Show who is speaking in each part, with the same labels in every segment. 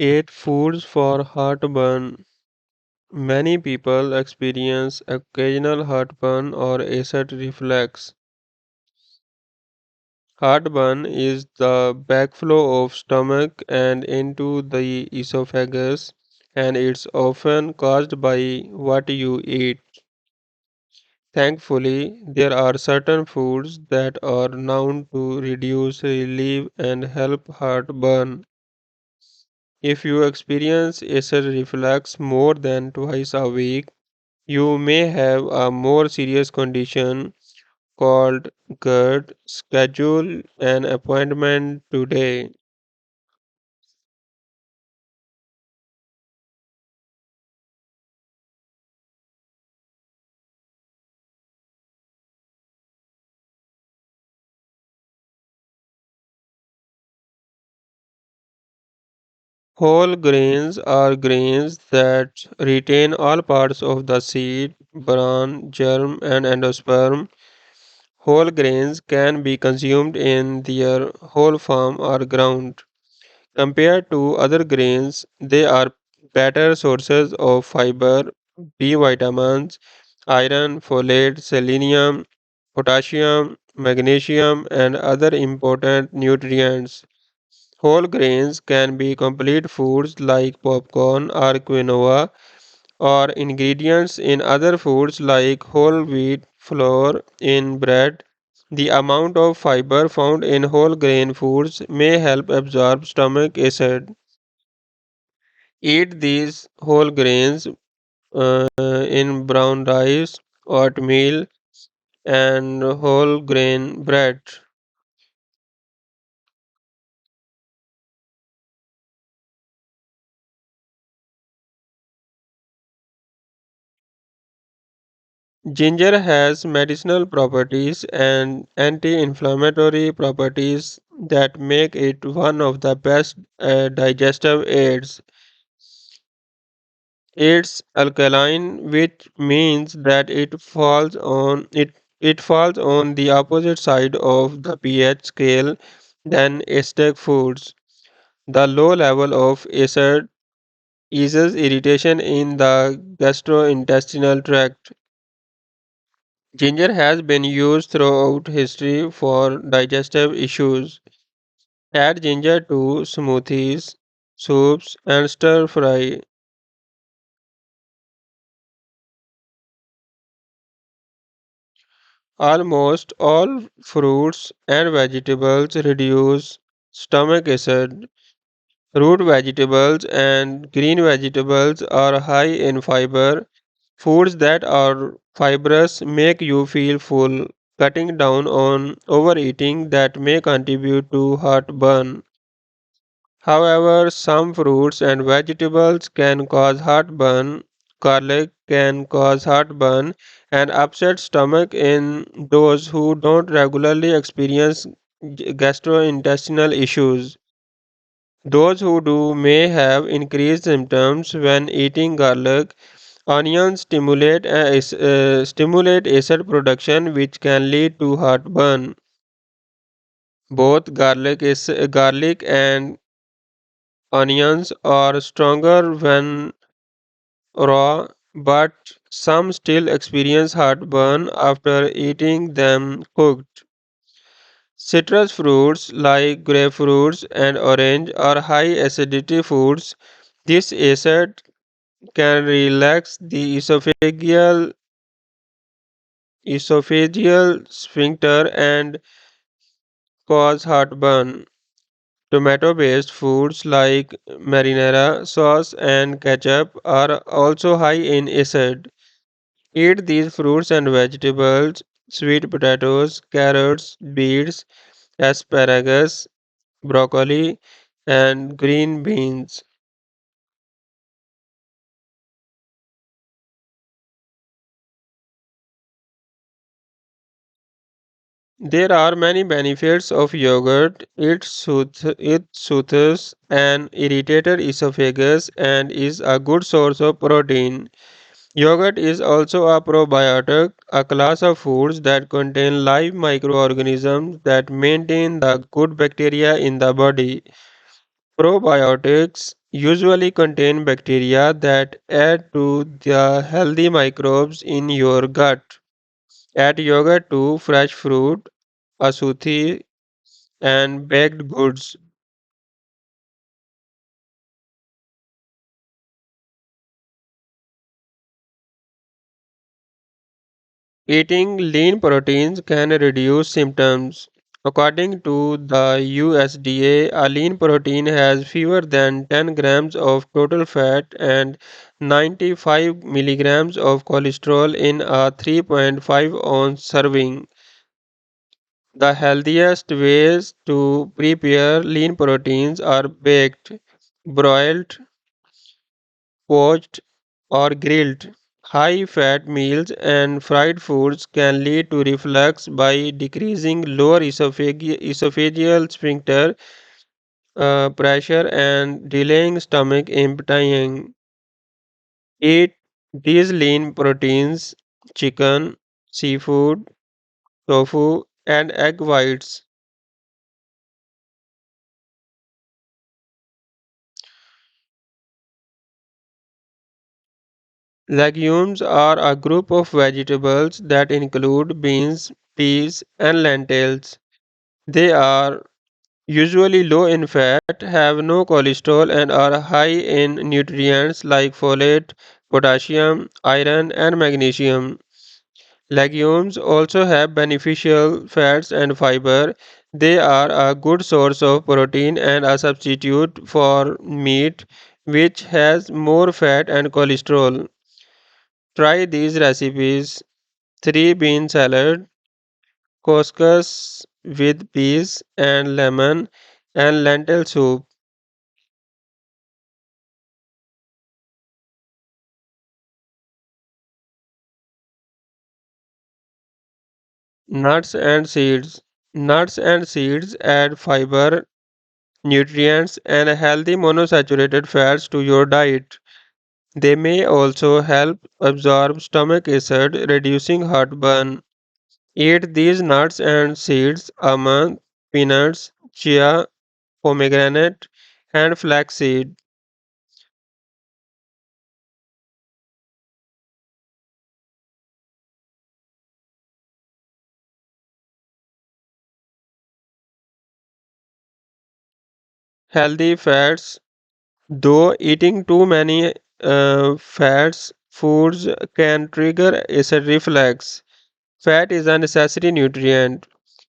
Speaker 1: 8 foods for heartburn. Many people experience occasional heartburn or acid reflux. Heartburn is the backflow of stomach and into the esophagus, and it's often caused by what you eat. Thankfully, there are certain foods that are known to reduce, relieve, and help heartburn. If you experience acid reflux more than twice a week, you may have a more serious condition called GERD. Schedule an appointment today. Whole grains are grains that retain all parts of the seed, bran, germ, and endosperm. Whole grains can be consumed in their whole form or ground. Compared to other grains, they are better sources of fiber, B vitamins, iron, folate, selenium, potassium, magnesium, and other important nutrients. Whole grains can be complete foods like popcorn or quinoa, or ingredients in other foods like whole wheat flour in bread. The amount of fiber found in whole grain foods may help absorb stomach acid. Eat these whole grains in brown rice, oatmeal, and whole grain bread. Ginger has medicinal properties and anti inflammatory properties that make it one of the best digestive aids. It's alkaline, which means that it falls on the opposite side of the pH scale than acidic foods. The low level of acid eases irritation in the gastrointestinal tract. Ginger has been used throughout history for digestive issues. Add ginger to smoothies, soups, and stir fry. Almost all fruits and vegetables reduce stomach acid. Root vegetables and green vegetables are high in fiber. Foods that are fibrous make you feel full, cutting down on overeating that may contribute to heartburn. However, some fruits and vegetables can cause heartburn. Garlic can cause heartburn and upset stomach in those who don't regularly experience gastrointestinal issues. Those who do may have increased symptoms when eating garlic. Onions stimulate acid production, which can lead to heartburn. Both garlic and onions are stronger when raw, but some still experience heartburn after eating them cooked. Citrus fruits like grapefruits and orange are high acidity foods. This acid can relax the esophageal sphincter and cause heartburn. Tomato based foods like marinara sauce and ketchup are also high in acid. Eat these fruits and vegetables, sweet potatoes, carrots, beets, asparagus, broccoli, and green beans. There are many benefits of yogurt. It soothes an irritated esophagus and is a good source of protein. Yogurt is also a probiotic, a class of foods that contain live microorganisms that maintain the good bacteria in the body. Probiotics usually contain bacteria that add to the healthy microbes in your gut. Add yogurt to fresh fruit, asuthi, and baked goods. Eating lean proteins can reduce symptoms. According to the USDA, a lean protein has fewer than 10 grams of total fat and 95 milligrams of cholesterol in a 3.5-ounce serving. The healthiest ways to prepare lean proteins are baked, broiled, poached, or grilled. High fat meals and fried foods can lead to reflux by decreasing lower esophageal sphincter pressure and delaying stomach emptying. Eat these lean proteins, chicken, seafood, tofu, and egg whites. Legumes are a group of vegetables that include beans, peas, and lentils. They are usually low in fat, have no cholesterol, and are high in nutrients like folate, potassium, iron, and magnesium. Legumes also have beneficial fats and fiber. They are a good source of protein and a substitute for meat, which has more fat and cholesterol. Try these recipes: 3 bean salad, couscous with peas and lemon, and lentil soup. Nuts and seeds. Nuts and seeds add fiber, nutrients, and healthy monosaturated fats to your diet. They may also help absorb stomach acid, reducing heartburn. Eat these nuts and seeds: almond, peanuts, chia, pomegranate, and flaxseed. Healthy fats. Though eating too many fats foods can trigger acid reflux, fat is a necessary nutrient.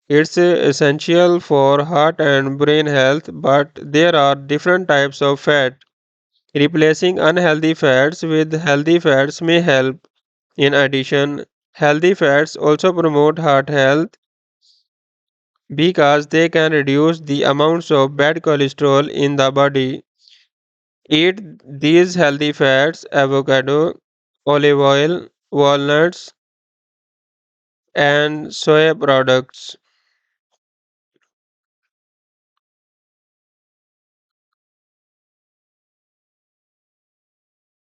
Speaker 1: It's essential for heart and brain health, but there are different types of fat. Replacing unhealthy fats with healthy fats may help. In addition, healthy fats also promote heart health because they can reduce the amounts of bad cholesterol in the body. Eat these healthy fats: avocado, olive oil, walnuts, and soy products.